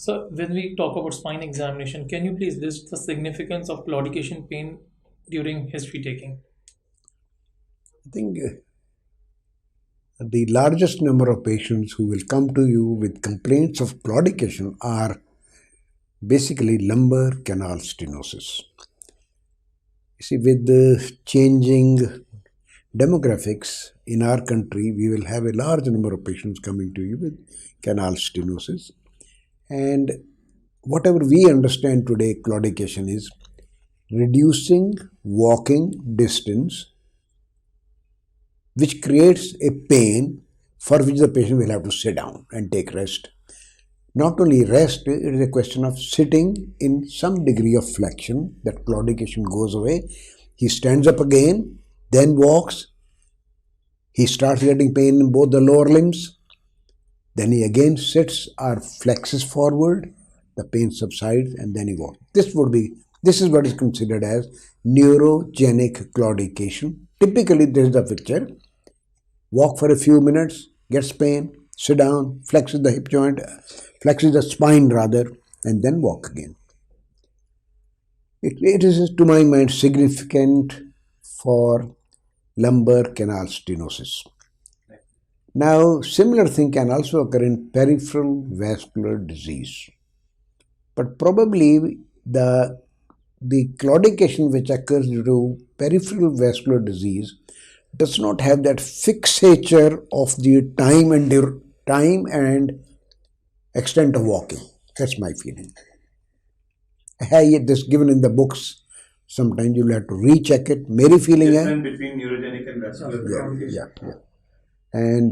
So when we talk about spine examination, can you please list the significance of claudication pain during history taking? I think the largest number of patients who will come to you with complaints of claudication are basically lumbar canal stenosis. You see, with the changing demographics in our country, we will have a large number of patients coming to you with canal stenosis. And whatever we understand today, claudication is reducing walking distance, which creates a pain for which the patient will have to sit down and take rest. Not only rest, it is a question of sitting in some degree of flexion, that claudication goes away. He stands up again, then walks. He starts getting pain in both the lower limbs. Then he again sits or flexes forward. The pain subsides and then he walks. This is what is considered as neurogenic claudication. Typically, this is the picture. Walk for a few minutes, gets pain, sit down, flexes the hip joint, flexes the spine rather, and then walk again. It is, to my mind, significant for lumbar canal stenosis. Now, similar thing can also occur in peripheral vascular disease. But probably the claudication which occurs due to peripheral vascular disease does not have that fixature of the time and extent of walking. That's my feeling. This given in the books. Sometimes you'll have to recheck it. Meri feeling difference between neurogenic and vascular. Yeah. And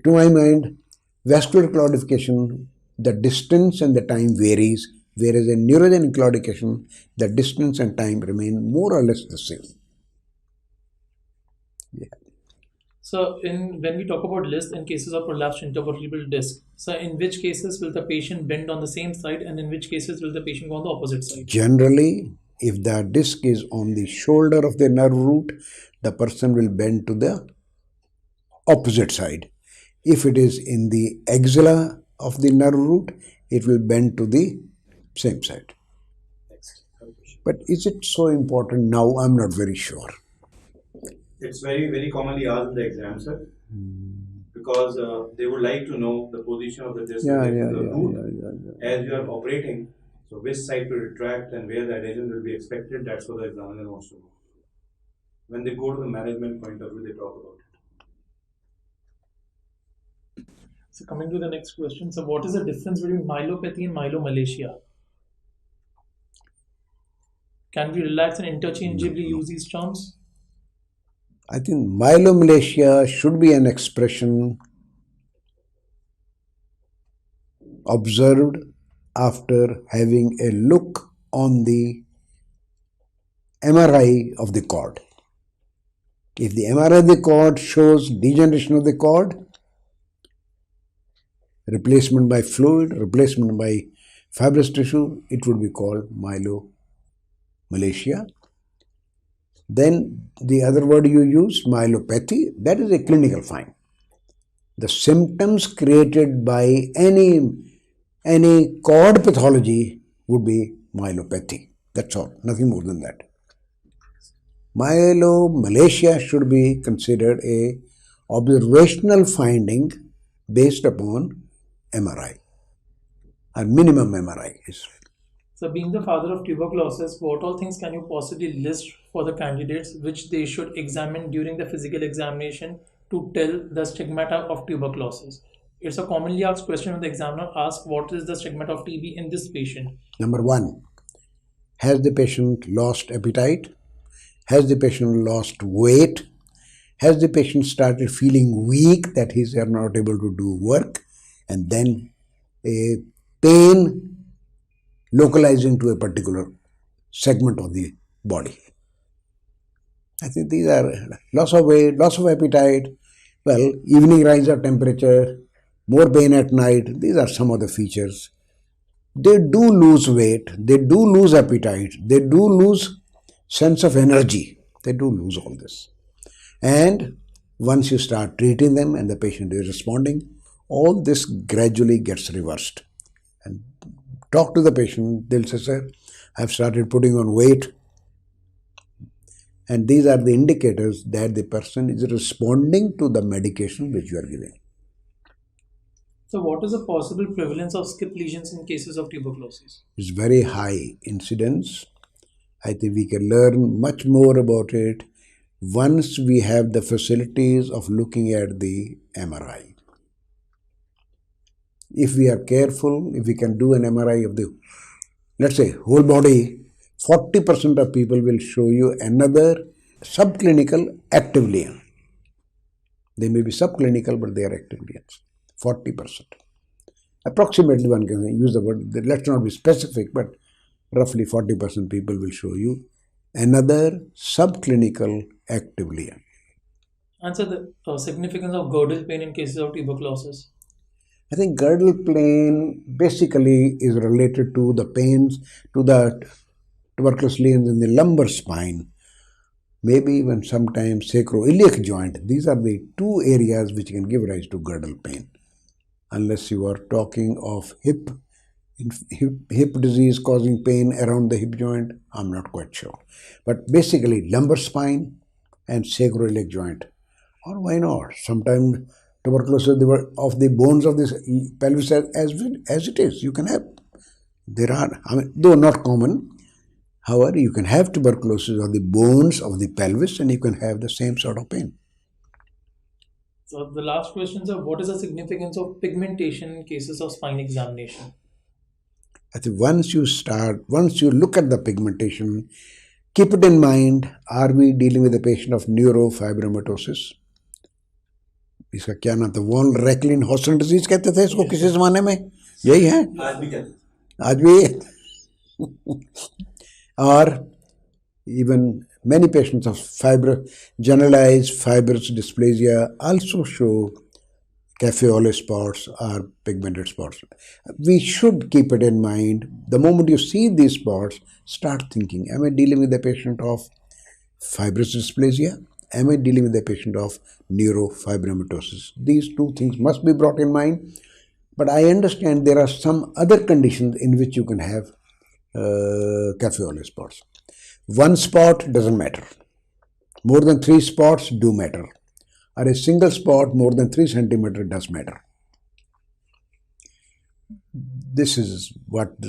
to my mind, vascular claudication, the distance and the time varies, whereas in neurogenic claudication, the distance and time remain more or less the same. Yeah. So when we talk about LIST in cases of prolapsed intervertebral disc, so in which cases will the patient bend on the same side and in which cases will the patient go on the opposite side? Generally, if the disc is on the shoulder of the nerve root, the person will bend to the opposite side. If it is in the axilla of the nerve root, it will bend to the same side. But is it so important now? I'm not very sure. It's very, very commonly asked in the exam, sir, because they would like to know the position of the disc as you are operating. So which side to retract and where the adhesion will be expected, that's what the examiner wants to know. When they go to the management point of view, they talk about it. So coming to the next question, so what is the difference between myelopathy and myelomalacia? Can we relax and interchangeably use these terms? I think myelomalacia should be an expression observed after having a look on the MRI of the cord. If the MRI of the cord shows degeneration of the cord, replacement by fluid, replacement by fibrous tissue, it would be called myelomalacia. Then the other word you use, myelopathy, that is a clinical find. The symptoms created by any cord pathology would be myelopathy. That's all, nothing more than that. Myelomalacia should be considered a observational finding based upon MRI, or minimum MRI. So being the father of tuberculosis, what all things can you possibly list for the candidates which they should examine during the physical examination to tell the stigmata of tuberculosis? It's a commonly asked question when the examiner asks what is the stigmata of TB in this patient. Number one, has the patient lost appetite? Has the patient lost weight? Has the patient started feeling weak that he's not able to do work? And then a pain localizing to a particular segment of the body. I think these are loss of weight, loss of appetite, evening rise of temperature, more pain at night. These are some of the features. They do lose weight, they do lose appetite, they do lose sense of energy. They do lose all this. And once you start treating them and the patient is responding, all this gradually gets reversed. And talk to the patient, they'll say, sir, I've started putting on weight. And these are the indicators that the person is responding to the medication which you are giving. So what is the possible prevalence of skip lesions in cases of tuberculosis? It's very high incidence. I think we can learn much more about it once we have the facilities of looking at the MRI. If we are careful, if we can do an MRI of the, let's say, whole body, 40% of people will show you another subclinical active lesion. They may be subclinical, but they are active lesions. 40%. Approximately one can use the word, let's not be specific, but roughly 40% people will show you another subclinical active lesion. Answer the significance of girdle pain in cases of tuberculosis. I think girdle pain basically is related to the pains, to the tuberculosis lesions in the lumbar spine, maybe even sometimes sacroiliac joint. These are the two areas which can give rise to girdle pain. Unless you are talking of hip disease causing pain around the hip joint, I'm not quite sure. But basically lumbar spine and sacroiliac joint. Or why not? Sometimes tuberculosis of the bones of this pelvis as it is. You can have. There are, though not common, however, you can have tuberculosis of the bones of the pelvis and you can have the same sort of pain. So the last question, sir, what is the significance of pigmentation in cases of spine examination? I think once you look at the pigmentation, keep it in mind, are we dealing with a patient of neurofibromatosis? इसका क्या नाम था, von रैकलिन Houston disease कहते थे इसको किसी जमाने में, यही है आज भी और even many patients of generalized fibrous dysplasia also show café spots or pigmented spots. We should keep it in mind. The moment you see these spots, start thinking, am I dealing with a patient of fibrous dysplasia? Am I dealing with a patient of neurofibromatosis? These two things must be brought in mind. But I understand there are some other conditions in which you can have café spots. One spot doesn't matter. More than 3 spots do matter. Or a single spot more than 3 centimeters does matter. This is what